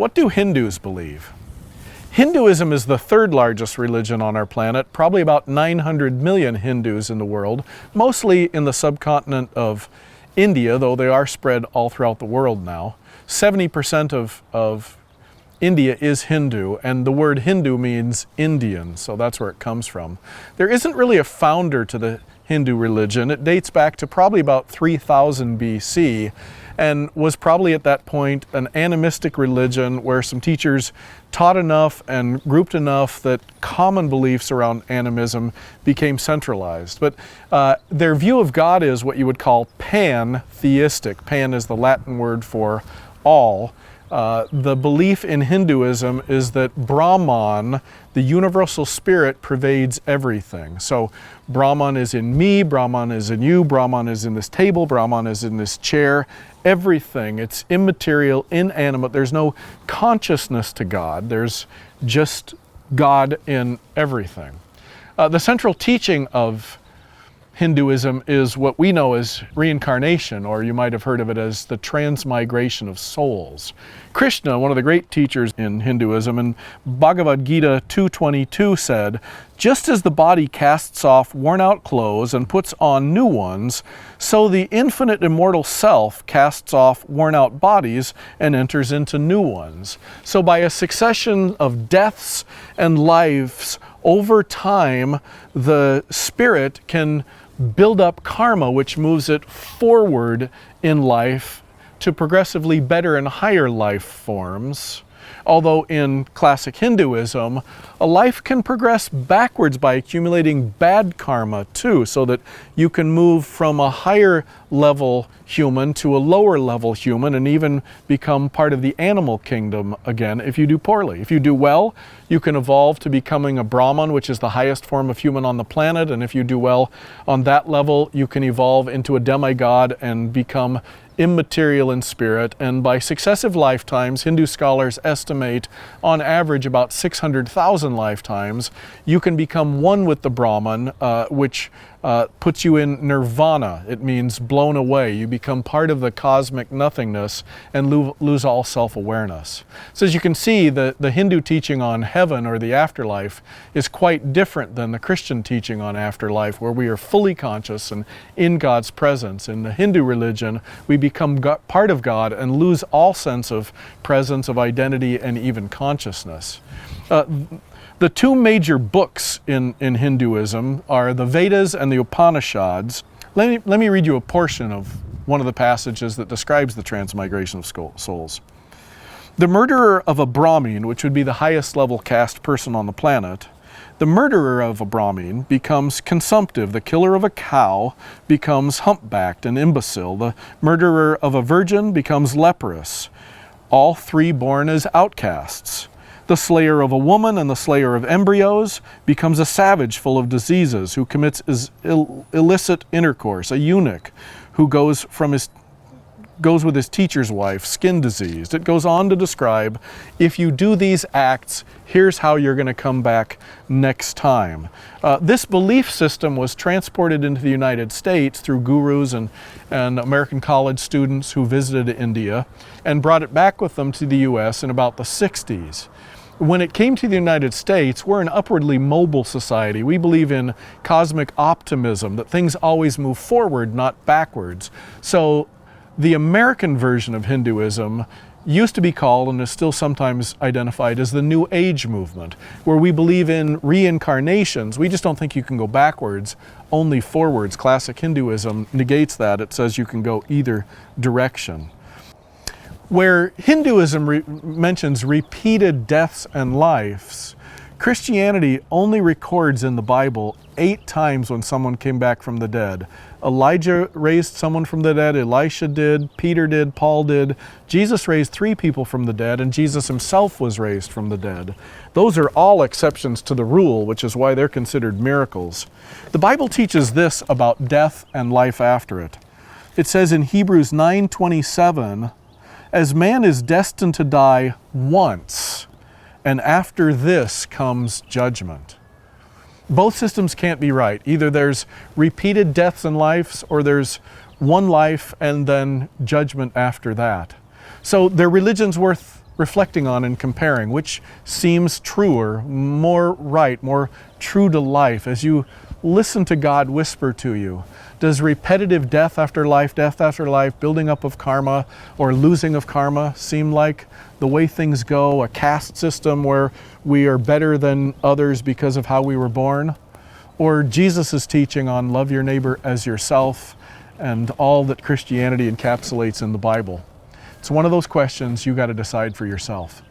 What do Hindus believe? Hinduism is the third largest religion on our planet, probably about 900 million Hindus in the world, mostly in the subcontinent of India, though they are spread all throughout the world now. 70% of India is Hindu, and the word Hindu means Indian, so that's where it comes from. There isn't really a founder to the Hindu religion. It dates back to probably about 3000 BC, and was probably at that point an animistic religion where some teachers taught enough and grouped enough that common beliefs around animism became centralized. But their view of God is what you would call pantheistic. Pan is the Latin word for all. The belief in Hinduism is that Brahman, the universal spirit, pervades everything. So Brahman is in me, Brahman is in you, Brahman is in this table, Brahman is in this chair, everything. It's immaterial, inanimate. There's no consciousness to God. There's just God in everything. The central teaching of Hinduism is what we know as reincarnation, or you might have heard of it as the transmigration of souls. Krishna, one of the great teachers in Hinduism, in Bhagavad Gita 2:22 said, "Just as the body casts off worn-out clothes and puts on new ones, so the infinite immortal self casts off worn-out bodies and enters into new ones." So by a succession of deaths and lives, over time, the spirit can build up karma, which moves it forward in life to progressively better and higher life forms. Although in classic Hinduism, a life can progress backwards by accumulating bad karma too, so that you can move from a higher level human to a lower level human and even become part of the animal kingdom again if you do poorly. If you do well, you can evolve to becoming a Brahman, which is the highest form of human on the planet, and if you do well on that level, you can evolve into a demigod and become immaterial in spirit. And by successive lifetimes, Hindu scholars estimate on average about 600,000 lifetimes, you can become one with the Brahman, which puts you in nirvana. It means blown away. You become part of the cosmic nothingness and lose all self-awareness. So as you can see, the Hindu teaching on heaven or the afterlife is quite different than the Christian teaching on afterlife, where we are fully conscious and in God's presence. In the Hindu religion, we become part of God and lose all sense of presence, of identity, and even consciousness. The two major books in Hinduism are the Vedas and the Upanishads. Let me read you a portion of one of the passages that describes the transmigration of souls. The murderer of a Brahmin, which would be the highest level caste person on the planet, the murderer of a Brahmin becomes consumptive. The killer of a cow becomes humpbacked and imbecile. The murderer of a virgin becomes leprous. All three born as outcasts. The slayer of a woman and the slayer of embryos becomes a savage full of diseases who commits illicit intercourse, a eunuch who goes with his teacher's wife, skin diseased. It goes on to describe, if you do these acts, here's how you're going to come back next time. This belief system was transported into the United States through gurus and American college students who visited India and brought it back with them to the US in about the 60s. When it came to the United States, we're an upwardly mobile society. We believe in cosmic optimism, that things always move forward, not backwards. So the American version of Hinduism used to be called, and is still sometimes identified as, the New Age movement, where we believe in reincarnations. We just don't think you can go backwards, only forwards. Classic Hinduism negates that. It says you can go either direction. Where Hinduism mentions repeated deaths and lives, Christianity only records in the Bible 8 times when someone came back from the dead. Elijah raised someone from the dead, Elisha did, Peter did, Paul did. Jesus raised 3 people from the dead, and Jesus himself was raised from the dead. Those are all exceptions to the rule, which is why they're considered miracles. The Bible teaches this about death and life after it. It says in Hebrews 9:27, "As man is destined to die once, and after this comes judgment." Both systems can't be right. Either there's repeated deaths and lives, or there's one life and then judgment after that. So their religion's worth reflecting on and comparing which seems truer, more right, more true to life as you listen to God whisper to you. Does repetitive death after life, building up of karma or losing of karma seem like the way things go, a caste system where we are better than others because of how we were born? Or Jesus' teaching on love your neighbor as yourself and all that Christianity encapsulates in the Bible? It's one of those questions you got to decide for yourself.